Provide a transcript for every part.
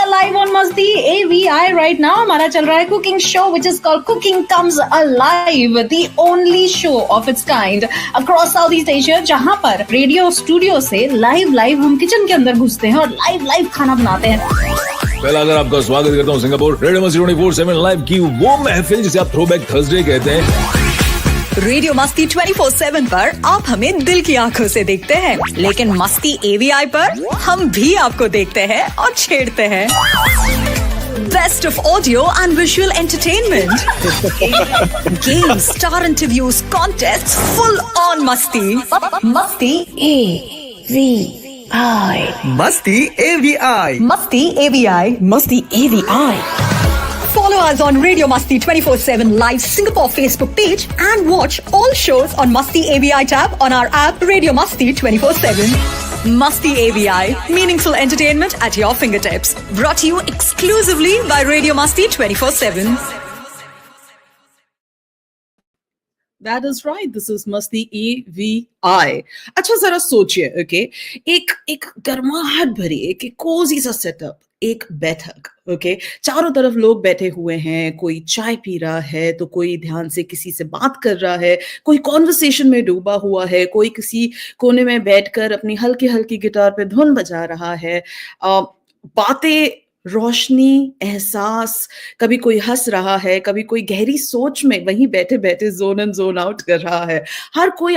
are live on Masti AVI right now. हमारा चल रहा है cooking show which is called Cooking Comes Alive, the only show of its kind across Southeast Asia, जहाँ पर radio studio से live हम kitchen के अंदर घुसते हैं और लाइव खाना बनाते हैं. पहला अगर आपका स्वागत करता हूँ सिंगापुर रेडियो मस्ती 24/7 लाइव की वो महफिल जिसे आप थ्रोबैक थर्सडे कहते हैं. रेडियो मस्ती 24/7 पर आप हमें दिल की आंखों से देखते हैं, लेकिन मस्ती एवीआई पर हम भी आपको देखते हैं और छेड़ते हैं. Best of audio and visual entertainment, games, star interviews, contests, full on Masti. Masti AVI. Masti AVI. Masti AVI. Masti AVI. Follow us on Radio Masti 24/7 Live Singapore Facebook page and watch all shows on Masti AVI tab on our app Radio Masti 24/7. Masti AVI, meaningful entertainment at your fingertips. Brought to you exclusively by Radio Masti 24/7. That is right. This is Masti AVI. अच्छा जरा सोचिए, okay, एक गर्माहट भरी एक Cozi सा setup, एक बैठक, ओके, चारों तरफ लोग बैठे हुए हैं, कोई चाय पी रहा है तो कोई ध्यान से किसी से बात कर रहा है, कोई कॉन्वर्सेशन में डूबा हुआ है, कोई किसी कोने में बैठकर अपनी हल्की गिटार पे धुन बजा रहा है. बातें, रोशनी, एहसास, कभी कोई हंस रहा है, कभी कोई गहरी सोच में वहीं बैठे बैठे जोन इन जोन आउट कर रहा है. हर कोई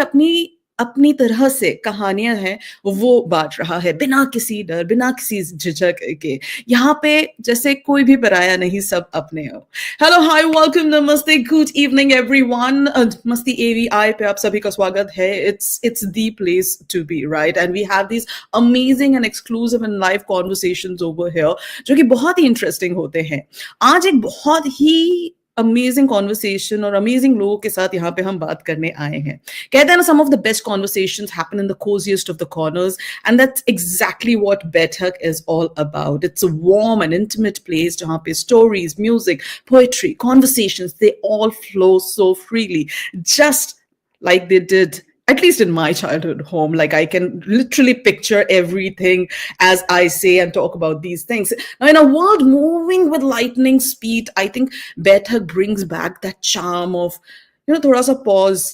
अपनी तरह से कहानियां हैं वो बांट रहा है, बिना किसी डर, बिना किसी झिझक के. यहाँ पे जैसे कोई भी पराया नहीं, सब अपने हो. हेलो, हाय, वेलकम, नमस्ते, गुड इवनिंग एवरीवन. मस्ती एवीआई पे आप सभी का स्वागत है. It's the place to be, right? And we have these amazing and exclusive and live conversations over here जो कि बहुत ही इंटरेस्टिंग होते हैं. आज एक बहुत ही अमेजिंग कॉन्वर्सेशन और अमेजिंग लोगों के साथ यहाँ पे हम बात करने आए हैं. कहते हैं ना, some of the best conversations happen in the cosiest of the corners, and that's exactly what baithak is all about. It's a warm and intimate place जहाँ पे stories, music, poetry, conversations, they all flow so freely, just like they did, at least in my childhood home. Like, I can literally picture everything as I say and talk about these things. Now, in a world moving with lightning speed, I think Baithak brings back that charm of, thoda sa pause,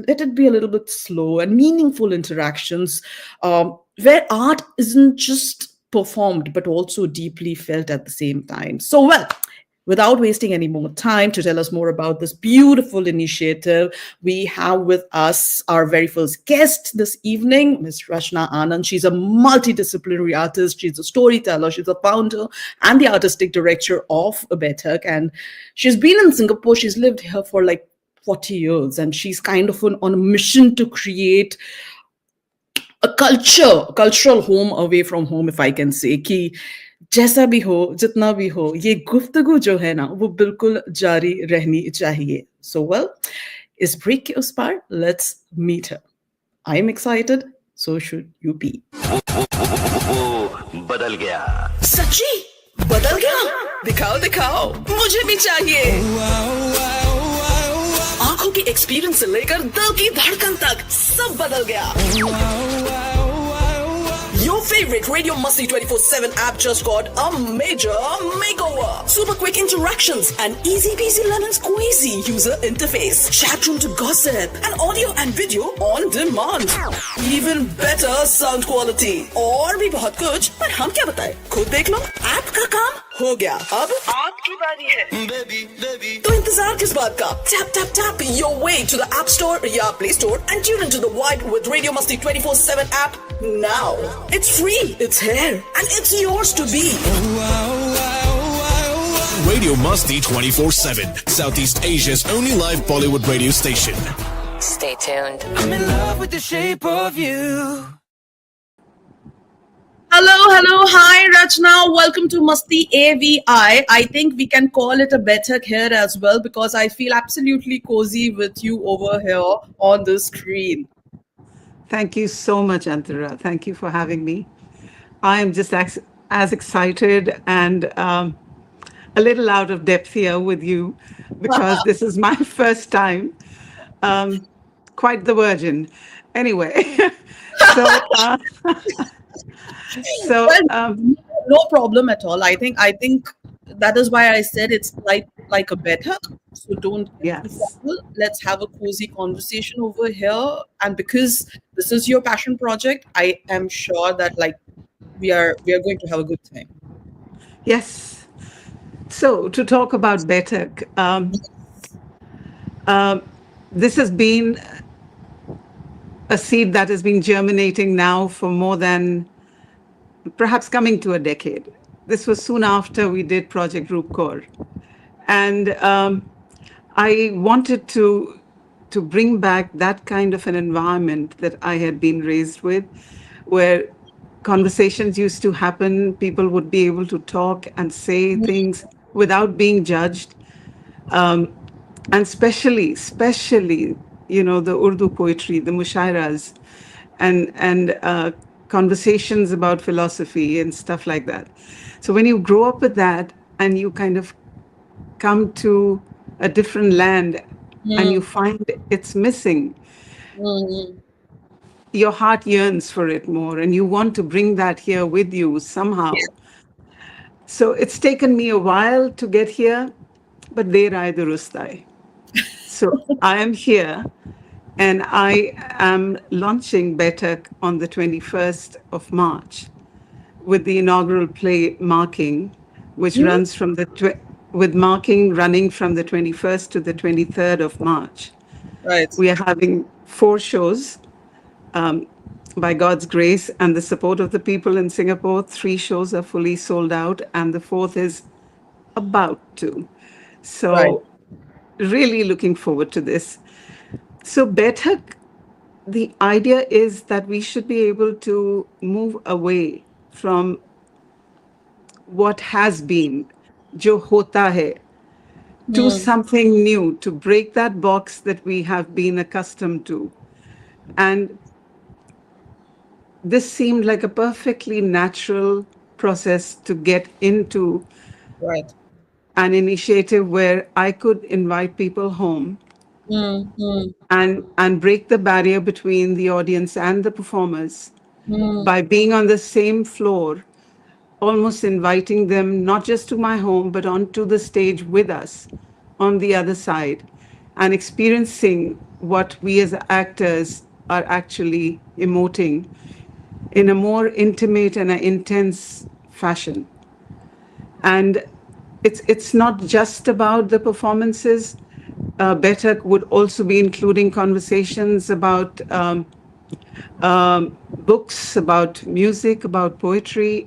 let it be a little bit slow and meaningful interactions, where art isn't just performed, but also deeply felt at the same time. So, well, without wasting any more time, to tell us more about this beautiful initiative, we have with us our very first guest this evening, Ms. Rachna Anand. She's a multidisciplinary artist. She's a storyteller. She's a founder and the artistic director of Baithak. And she's been in Singapore. She's lived here for like 40 years. And she's kind of on a mission to create a cultural home away from home, if I can say. कि जैसा भी हो, जितना भी हो, ये गुफ्तगू जो है ना, वो बिल्कुल जारी रहनी चाहिए. So, well, इस ब्रेक के उस पार, let's meet her. I am excited, so should you be. बदल गया. सच्ची बदल गया? दिखाओ, मुझे भी चाहिए. आंखों की एक्सपीरियंस से लेकर दिल की धड़कन तक सब बदल गया. Your favorite Radio Masti 24/7 app just got a major makeover. Super quick interactions and easy peasy lemon squeezy user interface. Chat room to gossip and audio and video on demand. Even better sound quality. और भी बहुत कुछ, पर हम क्या बताएं? खुद देख लो. ऐप का काम हो गया. अब आपकी बारी है. Baby. तो इंतजार किस बात का? Tap your way to the App Store या Play Store and tune into the vibe with Radio Masti 24/7 app now. It's free, it's here, and it's yours to be. Radio Masti 24/7, Southeast Asia's only live Bollywood radio station. Stay tuned. I'm in love with the shape of you. Hello, hi Rachna, welcome to Masti AVI. I think we can call it a Baithak here as well, because I feel absolutely cozy with you over here on the screen. Thank you so much, Antara. Thank you for having me. I am just as excited and a little out of depth here with you, because this is my first time. Quite the virgin. Anyway, so no problem at all. I think that is why I said it's like a better. So don't get too Yes. formal. Let's have a cozy conversation over here. And because this is your passion project, I am sure that like we are going to have a good time. Yes. So, to talk about Baithak, um, this has been a seed that has been germinating now for more than perhaps coming to a decade. This was soon after we did Project Group Core. And I wanted to bring back that kind of an environment that I had been raised with, where conversations used to happen, people would be able to talk and say things without being judged. And especially, the Urdu poetry, the mushairas, and conversations about philosophy and stuff like that. So when you grow up with that and you kind of come to a different land and you find it's missing, your heart yearns for it more and you want to bring that here with you somehow. So it's taken me a while to get here, but there I durustai. So I am here and I am launching Baithak on the 21st of March with the inaugural play Marking, which runs from with Marking running from the 21st to the 23rd of March. Right. We are having 4 shows. By God's grace and the support of the people in Singapore, 3 shows are fully sold out, and the fourth is about to. Right. So, really looking forward to this. So, Baithak, the idea is that we should be able to move away from what has been, jo hota hai, to something new, to break that box that we have been accustomed to. And this seemed like a perfectly natural process to get into Right. an initiative where I could invite people home and break the barrier between the audience and the performers by being on the same floor, almost inviting them not just to my home, but onto the stage with us on the other side and experiencing what we as actors are actually emoting in a more intimate and an intense fashion. And it's not just about the performances. Baithak would also be including conversations about books, about music, about poetry,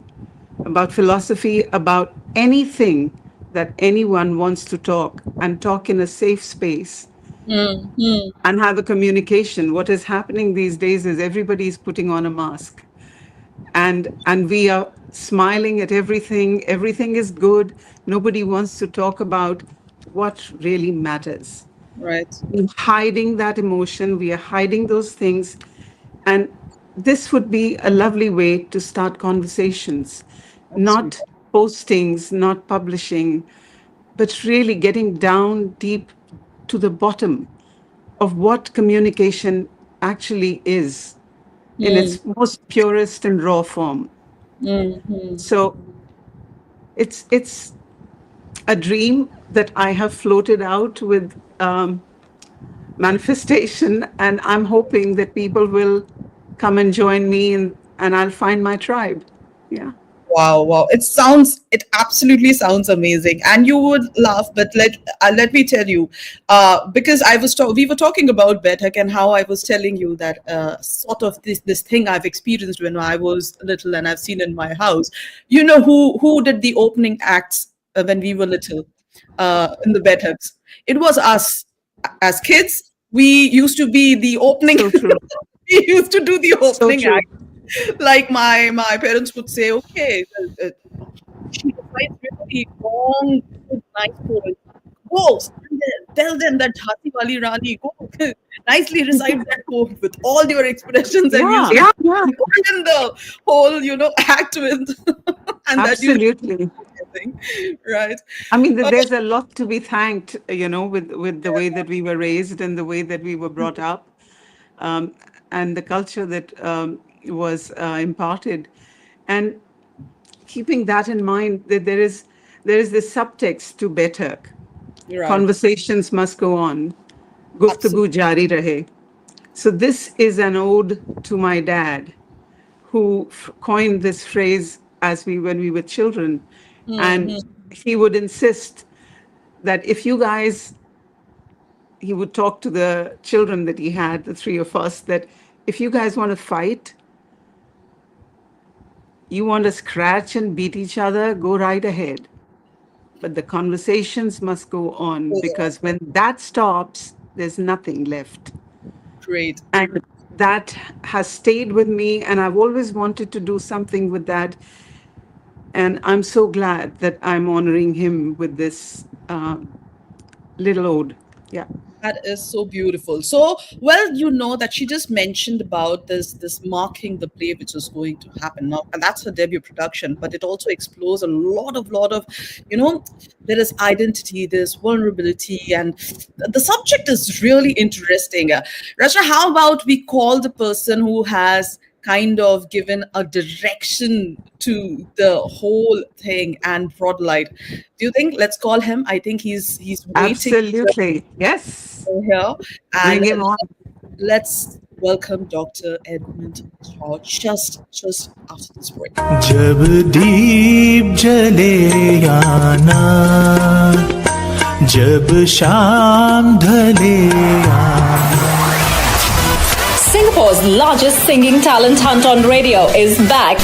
about philosophy, about anything that anyone wants to talk and talk in a safe space and have a communication. What is happening these days is everybody's putting on a mask and we are smiling at everything is good, nobody wants to talk about what really matters. Right. We're hiding that emotion, we are hiding those things, and this would be a lovely way to start conversations, not Absolutely. postings, not publishing, but really getting down deep to the bottom of what communication actually is in its most purest and raw form. So it's a dream that I have floated out with manifestation, and I'm hoping that people will come and join me, and I'll find my tribe. Yeah. Wow, wow. It absolutely sounds amazing. And you would laugh, but let me tell you, because we were talking about Baithak and how I was telling you that sort of this thing I've experienced when I was little and I've seen in my house. You know who did the opening acts when we were little in the Baithaks? It was us as kids. We used to be the opening. So true. We used to do the So opening true. act. Like my parents would say, okay, she recites really long, good, nice poems. Go, stand there, tell them that Jhansi Wali Rani, go nicely recite that poem with all your expressions, and we'll Yeah. see Yeah. in the whole, act with, and that you Absolutely. thing, right? I mean, Uh, there's a lot to be thanked, with the way that we were raised and the way that we were brought up, um, and the culture that was imparted. And keeping that in mind, that there is this subtext to Baithak. Right. Conversations must go on. Guftagu Jari Rahe. So this is an ode to my dad, who coined this phrase when we were children, and he would insist that if you guys, he would talk to the children that he had, the three of us, that if you guys want to fight, you want to scratch and beat each other, go right ahead. But the conversations must go on, because when that stops, there's nothing left. Great. And that has stayed with me, and I've always wanted to do something with that. And I'm so glad that I'm honoring him with this little ode. Yeah. That is so beautiful. So, well, you know that she just mentioned about this marking the play which is going to happen now, and that's her debut production. But it also explores a lot of, there is identity, there's vulnerability, and the subject is really interesting. Rachna, how about we call the person who has kind of given a direction to the whole thing and brought light? Do you think let's call him? I think he's waiting. Absolutely. Yes. Here, and Bring him on. let's welcome Dr. Edmund Chow just after this break. जब दीप जले आना, जब शाम ढले आना. Singapore's largest singing talent hunt on radio is back.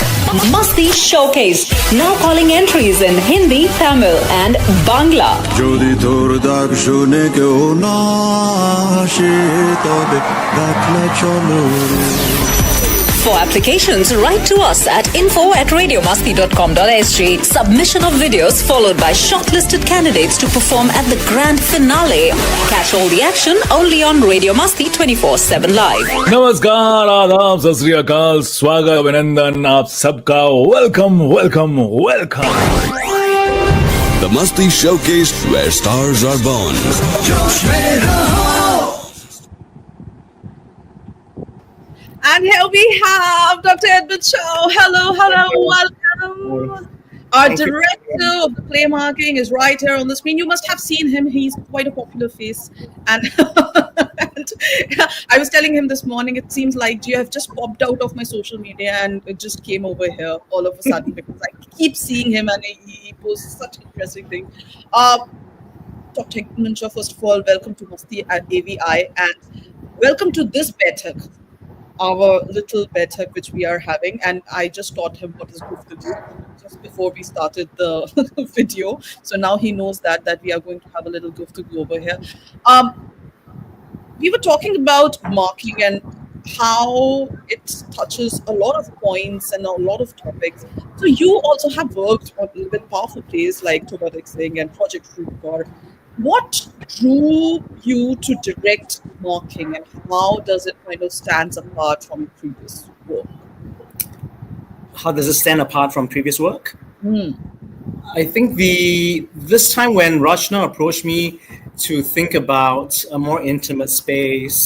Masti Showcase. Now calling entries in Hindi, Tamil and Bangla. যদি তোর ডাক শুনে কেউ না আসে তবে ডাকলে চলো রে। For applications, write to us at info@radiomasti.com.sg. Submission of videos followed by shortlisted candidates to perform at the grand finale. Catch all the action only on Radio Masti 24/7 live. नमस्कार, आदाब, सत श्री अकाल, स्वागत, अभिनंदन आप सबका. Welcome. The Masti Showcase, where stars are born. And here we have Dr. Edmund Chow. Hello, welcome. Our director of the play marking is right here on the screen. You must have seen him. He's quite a popular face. And, and I was telling him this morning, it seems like you have just popped out of my social media and it just came over here all of a sudden, because I keep seeing him and he posts such interesting things. Dr. Edmund Chow, first of all, welcome to MastiAVI and welcome to this Baithak, our little Baithak which we are having. And I just taught him what is Guftagu just before we started the video. So now he knows that we are going to have a little Guftagu over here. We were talking about marking and how it touches a lot of points and a lot of topics. So you also have worked on with powerful plays like Tobadik Singh and Project Fruitbar. What drew you to direct marking, and how does it kind of stand apart from previous work? How does it stand apart from previous work? I think this time when Rachna approached me to think about a more intimate space,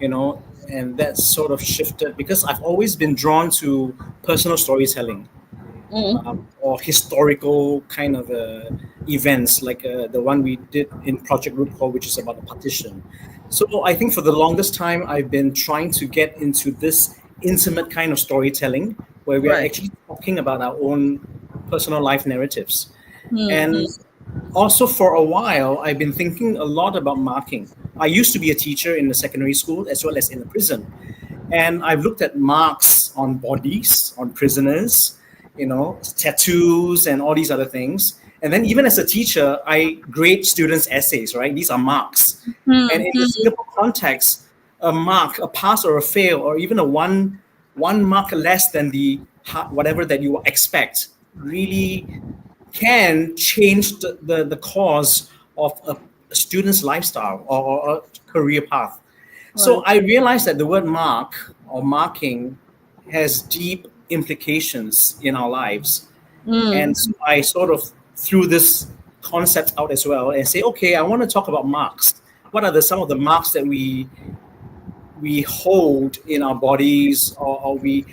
and that sort of shifted, because I've always been drawn to personal storytelling. Or historical kind of events like the one we did in Project Rootcore, which is about the partition. So I think for the longest time, I've been trying to get into this intimate kind of storytelling where we are actually talking about our own personal life narratives. And also for a while, I've been thinking a lot about marking. I used to be a teacher in the secondary school as well as in the prison. And I've looked at marks on bodies, on prisoners, tattoos and all these other things. And then even as a teacher, I grade students' essays, right? These are marks. And in the Singapore context, a mark, a pass or a fail, or even a one mark less than the whatever that you expect, really can change the course of a student's lifestyle or a career path. So I realized that the word mark or marking has deep implications in our lives. And so I sort of threw this concept out as well and say, okay, I want to talk about marks. What are some of the marks that we hold in our bodies or we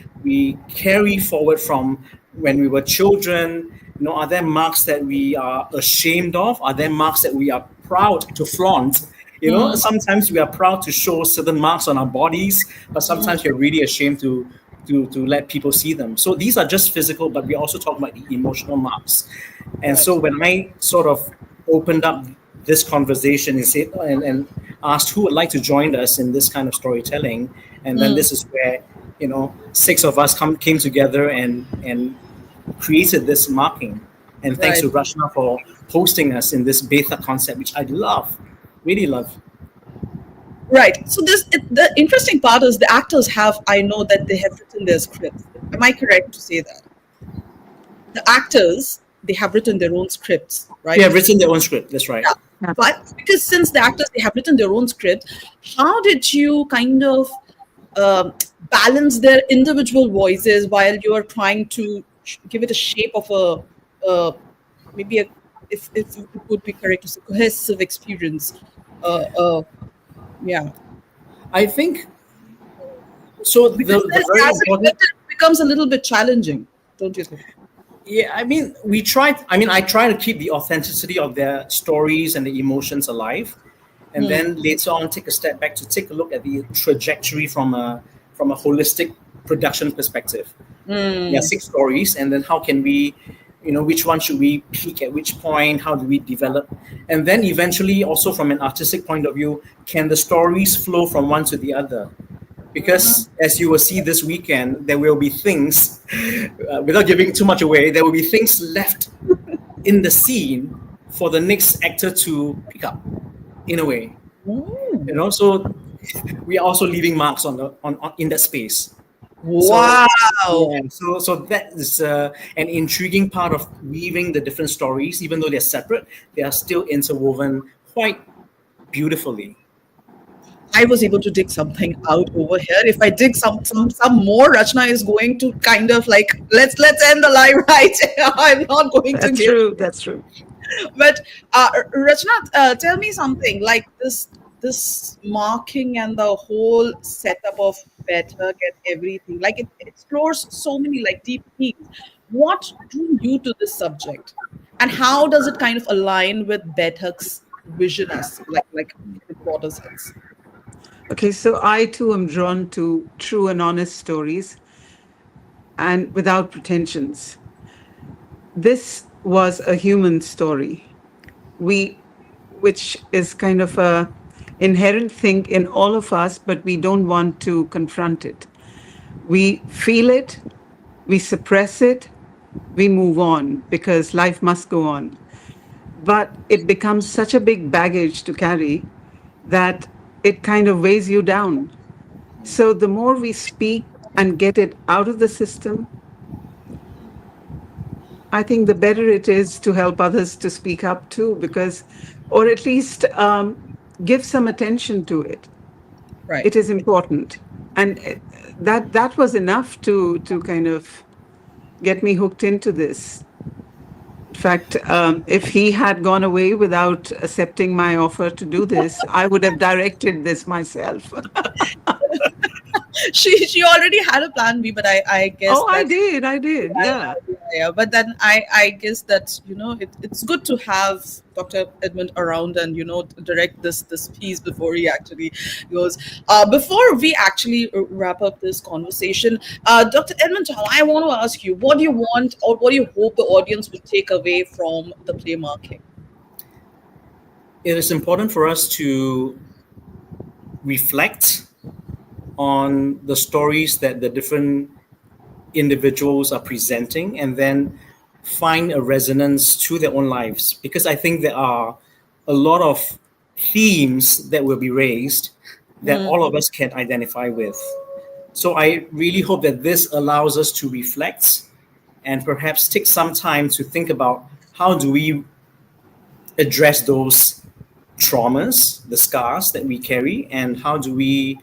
carry forward from when we were children? Are there marks that we are ashamed of? Are there marks that we are proud to flaunt? Sometimes we are proud to show certain marks on our bodies, but sometimes we're really ashamed to let people see them. So these are just physical, but we also talk about the emotional marks. And so when I sort of opened up this conversation and asked who would like to join us in this kind of storytelling, and then this is where 6 of us came together and created this marking. And thanks to Rachna for hosting us in this Baithak concept, which I love, really love. Right. So the interesting part is the actors I know that they have written their scripts. Am I correct to say that? The actors, they have written their own scripts, right? They have written their own script, that's right. Yeah. But because since the actors, they have written their own script, how did you kind of balance their individual voices while you are trying to give it a shape of if it would be correct to say, cohesive experience? Yeah, I think so. The very important, it becomes a little bit challenging, don't you think? Yeah, I mean, I try to keep the authenticity of their stories and the emotions alive, and then later on take a step back to take a look at the trajectory from a holistic production perspective. There are 6 stories, and then how can we, which one should we peak at which point? How do we develop? And then eventually, also from an artistic point of view, can the stories flow from one to the other? Because as you will see this weekend, there will be things, without giving too much away, there will be things left in the scene for the next actor to pick up, in a way. So we are also leaving marks on in that space. Wow! So that is an intriguing part of weaving the different stories. Even though they're separate, they are still interwoven quite beautifully. I was able to dig something out over here. If I dig some more, Rachna is going to kind of like, let's end the live right. I'm not going to give. That's true. But Rachna, tell me something like this marking and the whole setup of Baithak and everything. Like it explores so many like deep themes. What drew you to this subject, and how does it kind of align with Baithak's vision as like in broader sense? Okay, so I too am drawn to true and honest stories and without pretensions. This was a human story, which is kind of a inherent thing in all of us, but we don't want to confront it. We feel it, we suppress it, we move on because life must go on. But it becomes such a big baggage to carry that it kind of weighs you down. So the more we speak and get it out of the system, I think the better it is to help others to speak up too, because, or at least give some attention to it. Right. It is important. And that was enough to kind of get me hooked into this. In fact, if he had gone away without accepting my offer to do this, I would have directed this myself. She already had a plan B, but I guess. Oh, I did. Yeah. But then I guess that it's good to have Dr. Edmund around and direct this piece before he actually goes. Before we actually wrap up this conversation, Dr. Edmund Chow, I want to ask you, what do you want or what do you hope the audience will take away from the play marking? It is important for us to reflect on the stories that the different individuals are presenting and then find a resonance to their own lives, because I think there are a lot of themes that will be raised that all of us can identify with. So I really hope that this allows us to reflect and perhaps take some time to think about how do we address those traumas, the scars that we carry, and how do we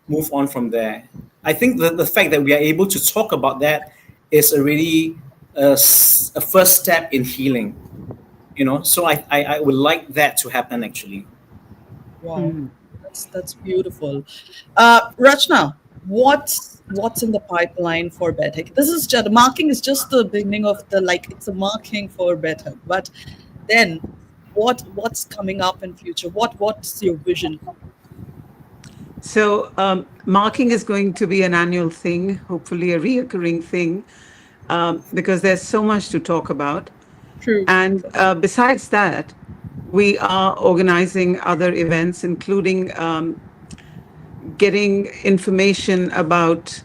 move on from there. I think that the fact that we are able to talk about that is already a first step in healing, so I would like that to happen actually. Wow, that's beautiful. Rachna, what's in the pipeline for Baithak? This is just marking is just the beginning of the it's a marking for Baithak. But then what's coming up in future? What's your vision? So marking is going to be an annual thing, hopefully a reoccurring thing, because there's so much to talk about. True. And besides that, we are organizing other events, including getting information about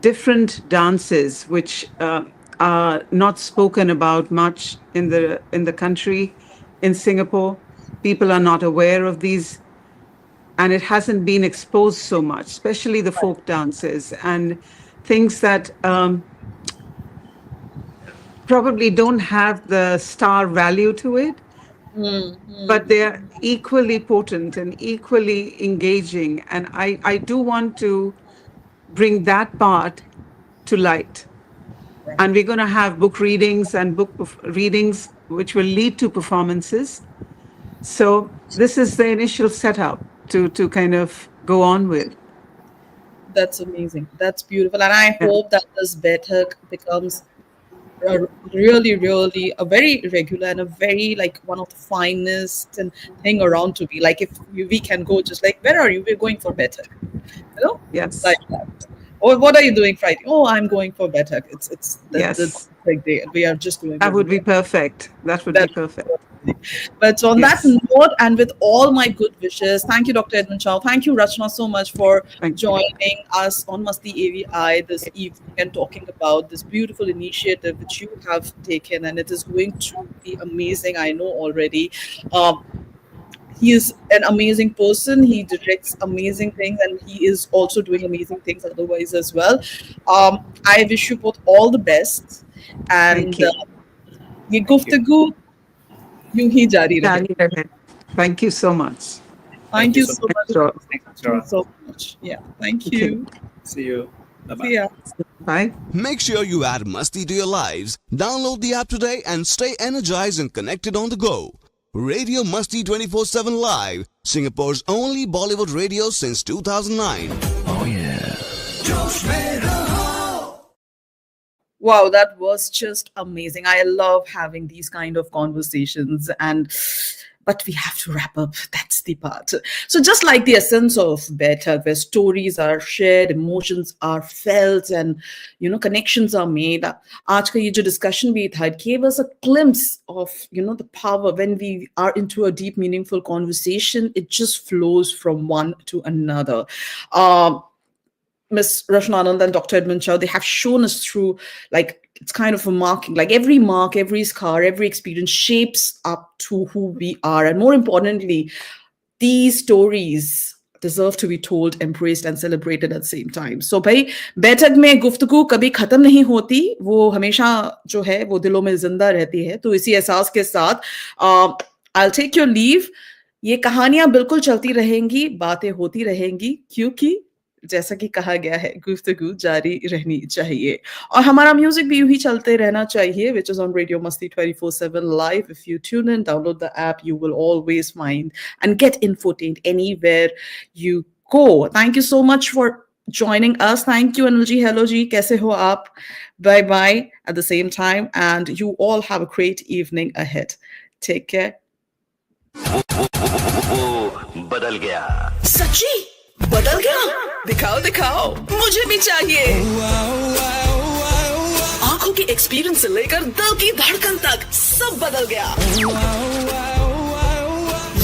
different dances which are not spoken about much in the country. In Singapore, people are not aware of these, and it hasn't been exposed so much, especially the folk dances and things that probably don't have the star value to it, but they're equally potent and equally engaging. And I do want to bring that part to light. And we're going to have book readings and readings which will lead to performances. So this is the initial setup to kind of go on with. That's amazing. That's beautiful. And I hope that this Baithak becomes really, really a very regular and a very one of the finest and thing around to be. If we can go just where are you? We're going for Baithak. Yes. Like that. Or what are you doing Friday? Oh, I'm going for Baithak. It's the big day. We are just doing that. Would be perfect. That would be perfect. But on that note, and with all my good wishes, thank you, Dr. Edmund Chow. Thank you, Rachna, so much for joining us on MastiAVI this evening and talking about this beautiful initiative which you have taken, and it is going to be amazing. I know already. He is an amazing person. He directs amazing things, and he is also doing amazing things otherwise as well. I wish you both all the best. And ye Guftagu यूं ही जारी रहे. Thank you so much. Thank you so much. Thank you so much. Yeah, thank you. See you. Bye-bye. See ya. Bye. Make sure you add Masti to your lives. Download the app today and stay energized and connected on the go. Radio Masti 24/7 Live, Singapore's only Bollywood radio since 2009. Oh yeah. Wow, that was just amazing. I love having these kind of conversations, but we have to wrap up. That's the part. So just like the essence of Baithak, where stories are shared, emotions are felt, and connections are made. Aaj ka ye jo discussion bhi tha, it gave us a glimpse of the power. When we are into a deep, meaningful conversation, it just flows from one to another. Miss Rachna Anand and Dr. Edmund Chow, they have shown us through, it's kind of a marking, every mark, every scar, every experience shapes up to who we are. And more importantly, these stories deserve to be told, embraced and celebrated at the same time. So bhai, Baithak mein guftagoo kabhi khatam nahi hoti, wo hamesha jo hai wo dilon mein zinda rehti hai. To isi ehsaas ke saath I'll take your leave. ये कहानियां बिल्कुल चलती रहेंगी, बातें होती रहेंगी, क्योंकि जैसा कि कहा गया है गुफ्तगू जारी रहनी चाहिए और हमारा म्यूजिक भी यूं ही चलते रहना चाहिए, which is on Radio Masti 24/7 live. If you tune in, download the app, you will always find and get infotained anywhere you go. Thank you so much for joining us. Thank you Anil ji. Hello ji, kaise ho aap? Bye bye at the same time, and you all have a great evening ahead. Take care. बदल गया. सच्ची बदल गया. दिखाओ मुझे भी चाहिए. आंखों की एक्सपीरियंस से लेकर दिल की धड़कन तक सब बदल गया.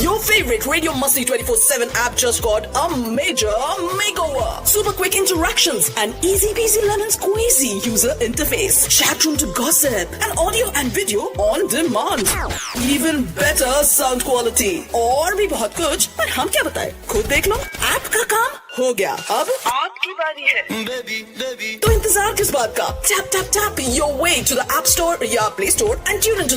Your favorite Radio Masti 24/7 app just got a major makeover. Super quick interactions and easy peasy lemon squeezy user interface. Chat room to gossip and audio and video on demand. Even better sound quality. और भी बहुत कुछ, पर हम क्या बताएं? खुद देख लो. ऐप का काम हो गया. अब आपकी बारी है. तो इंतजार किस बात का? Tap your way to the App Store या Play Store and tune into